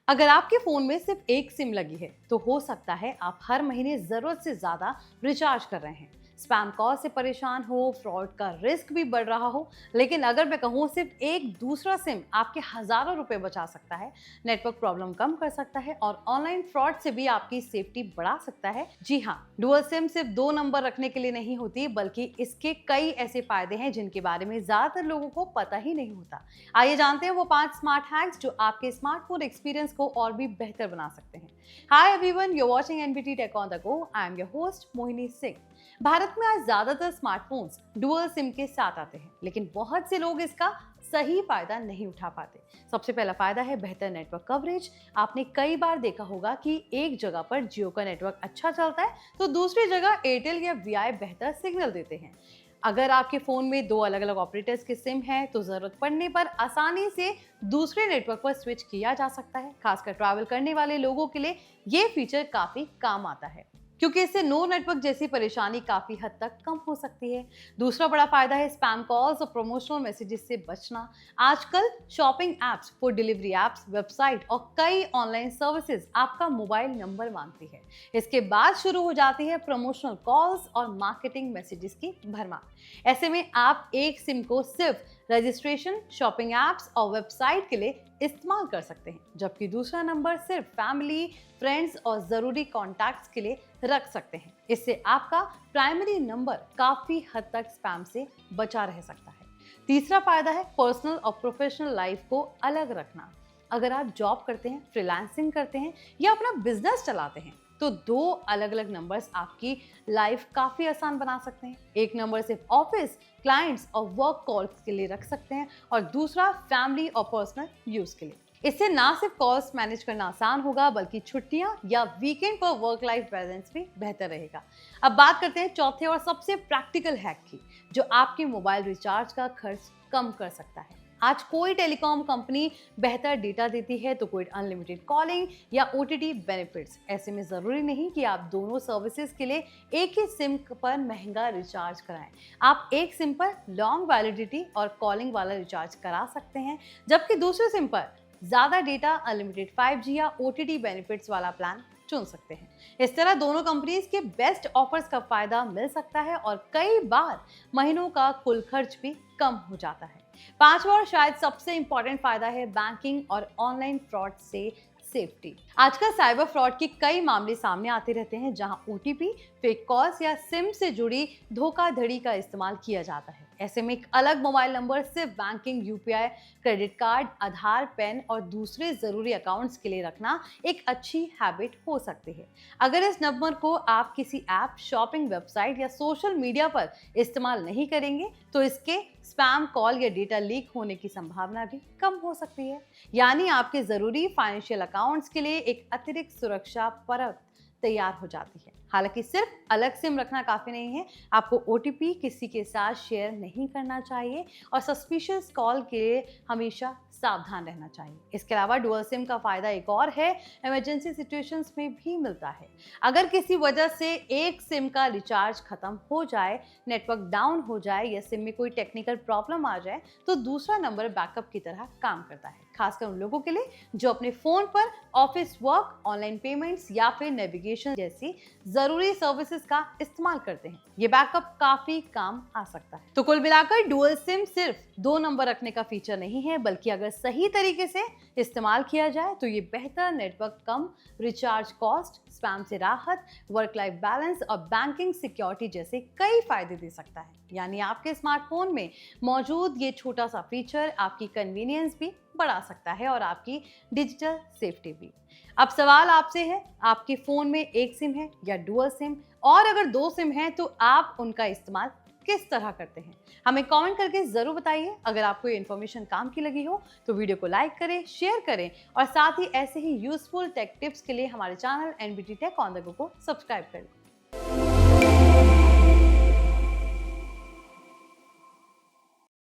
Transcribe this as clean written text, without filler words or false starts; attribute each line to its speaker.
Speaker 1: अगर आपके फोन में सिर्फ एक सिम लगी है तो हो सकता है आप हर महीने जरूरत से ज्यादा रिचार्ज कर रहे हैं, स्पैम कॉल से परेशान हो, फ्रॉड का रिस्क भी बढ़ रहा हो। लेकिन अगर मैं कहूँ सिर्फ एक दूसरा सिम आपके हजारों रुपए बचा सकता है, नेटवर्क प्रॉब्लम कम कर सकता है और ऑनलाइन फ्रॉड से भी आपकी सेफ्टी बढ़ा सकता है। जी हाँ, डुअल सिम सिर्फ दो नंबर रखने के लिए नहीं होती, बल्कि इसके कई ऐसे फायदे हैं जिनके बारे में ज्यादातर लोगों को पता ही नहीं होता। आइए जानते हैं वो 5 स्मार्ट हैक्स जो आपके स्मार्टफोन एक्सपीरियंस को और भी बेहतर बना सकते हैं। Hi everyone, you are watching NBT tech on the go. I am your host Mohini Singh. Bharat में आज ज्यादातर स्मार्टफोन्स डुअल सिम के साथ आते हैं, लेकिन बहुत से लोग इसका सही फायदा नहीं उठा पाते। सबसे पहला फायदा है बेहतर नेटवर्क कवरेज। आपने कई बार देखा होगा कि एक जगह पर जियो का नेटवर्क अच्छा चलता है तो दूसरी जगह एयरटेल या वीआई बेहतर सिग्नल देते हैं। अगर आपके फोन में दो अलग अलग ऑपरेटर्स के सिम हैं तो जरूरत पड़ने पर आसानी से दूसरे नेटवर्क पर स्विच किया जा सकता है। खासकर ट्रैवल करने वाले लोगों के लिए ये फीचर काफी काम आता है, क्योंकि इससे नो नेटवर्क जैसी परेशानी काफी हद तक कम हो सकती है। दूसरा बड़ा फायदा है स्पैम कॉल्स और प्रमोशनल मैसेजेस से बचना। आजकल shopping apps, food delivery apps, website और कई ऑनलाइन सर्विसेज आपका मोबाइल नंबर मांगती है। इसके बाद शुरू हो जाती है प्रमोशनल कॉल्स और मार्केटिंग मैसेजेस की भरमार। ऐसे में आप एक सिम को सिर्फ रजिस्ट्रेशन, शॉपिंग एप्स और वेबसाइट के लिए इस्तेमाल कर सकते हैं, जबकि दूसरा नंबर सिर्फ फैमिली, फ्रेंड्स और जरूरी कॉन्टैक्ट्स के लिए रख सकते हैं। इससे आपका प्राइमरी नंबर काफी हद तक स्पैम से बचा रह सकता है। तीसरा फायदा है पर्सनल और प्रोफेशनल लाइफ को अलग रखना। अगर आप जॉब करते हैं, फ्रीलांसिंग करते हैं या अपना बिजनेस चलाते हैं तो दो अलग अलग नंबर्स आपकी लाइफ काफी आसान बना सकते हैं। एक नंबर सिर्फ ऑफिस, क्लाइंट्स और वर्क कॉल्स के लिए रख सकते हैं और दूसरा फैमिली और पर्सनल यूज के लिए। इससे ना सिर्फ कॉल्स मैनेज करना आसान होगा, बल्कि छुट्टियां या वीकेंड पर वर्क लाइफ बैलेंस भी बेहतर रहेगा। अब बात करते हैं चौथे और सबसे प्रैक्टिकल हैक की, जो आपके मोबाइल रिचार्ज का खर्च कम कर सकता है। आज कोई टेलीकॉम कंपनी बेहतर डेटा देती है तो कोई अनलिमिटेड कॉलिंग या ओटीटी बेनिफिट्स। ऐसे में जरूरी नहीं कि आप दोनों सर्विसेज के लिए एक ही सिम पर महंगा रिचार्ज कराएं। आप एक सिम पर लॉन्ग वैलिडिटी और कॉलिंग वाला रिचार्ज करा सकते हैं, जबकि दूसरे सिम पर ज्यादा डेटा, अनलिमिटेड 5G या ओटीटी बेनिफिट्स वाला प्लान चुन सकते हैं। इस तरह दोनों कंपनीज के बेस्ट ऑफर्स का फायदा मिल सकता है और कई बार महीनों का कुल खर्च भी कम हो जाता है। पांचवा और शायद सबसे इंपॉर्टेंट फायदा है बैंकिंग और ऑनलाइन फ्रॉड से सेफ्टी। आजकल साइबर फ्रॉड के कई मामले सामने आते रहते हैं, जहां ओटीपी, फेक कॉल्स या सिम से जुड़ी धोखाधड़ी का इस्तेमाल किया जाता है। ऐसे में एक अलग मोबाइल नंबर सिर्फ बैंकिंग, यूपीआई, क्रेडिट कार्ड, आधार, पैन और दूसरे जरूरी अकाउंट्स के लिए रखना एक अच्छी हैबिट हो सकती है। अगर इस नंबर को आप किसी ऐप, शॉपिंग वेबसाइट या सोशल मीडिया पर इस्तेमाल नहीं करेंगे तो इसके स्पैम कॉल या डेटा लीक होने की संभावना भी कम हो सकती है। यानी आपके जरूरी फाइनेंशियल अकाउंट्स के लिए एक अतिरिक्त सुरक्षा परत तैयार हो जाती है। हालांकि सिर्फ अलग सिम रखना काफी नहीं है, आपको ओटीपी किसी के साथ शेयर नहीं करना चाहिए और सस्पिशियस कॉल के लिए हमेशा सावधान रहना चाहिए। इसके अलावा डुअल सिम का फायदा एक और है, इमरजेंसी सिचुएशंस में भी मिलता है। अगर किसी वजह से एक सिम का रिचार्ज खत्म हो जाए, नेटवर्क डाउन हो जाए या सिम में कोई टेक्निकल प्रॉब्लम आ जाए तो दूसरा नंबर बैकअप की तरह काम करता है, खासकर उन लोगों के लिए जो अपने फोन पर ऑफिस वर्क, ऑनलाइन पेमेंट्स या फिर नेविगेशन जैसी जरूरी सर्विसेज का इस्तेमाल करते हैं। ये बैकअप काफी काम आ सकता है। तो कुल मिलाकर डुअल सिम सिर्फ दो नंबर रखने का फीचर नहीं है, बल्कि अगर सही तरीके से इस्तेमाल किया जाए तो ये बेहतर नेटवर्क, कम रिचार्ज कॉस्ट, स्पैम से राहत, वर्क लाइफ बैलेंस और बैंकिंग सिक्योरिटी जैसे कई फायदे दे सकता है। यानी आपके स्मार्टफोन में मौजूद ये छोटा सा फीचर आपकी कन्वीनियंस भी बढ़ा सकता है और आपकी डिजिटल सेफ्टी भी। अब सवाल आपसे है, आपके फोन में एक सिम है या डुअल सिम, और अगर दो सिम हैं तो आप उनका इस्तेमाल किस तरह करते हैं? हमें कमेंट करके जरूर बताइए। अगर आपको ये इन्फॉर्मेशन काम की लगी हो तो वीडियो को लाइक करें, शेयर करें और साथ ही ऐसे ही यूजफुल टेक टिप्स के लिए हमारे channel NBT tech on the go को सब्सक्राइब करें।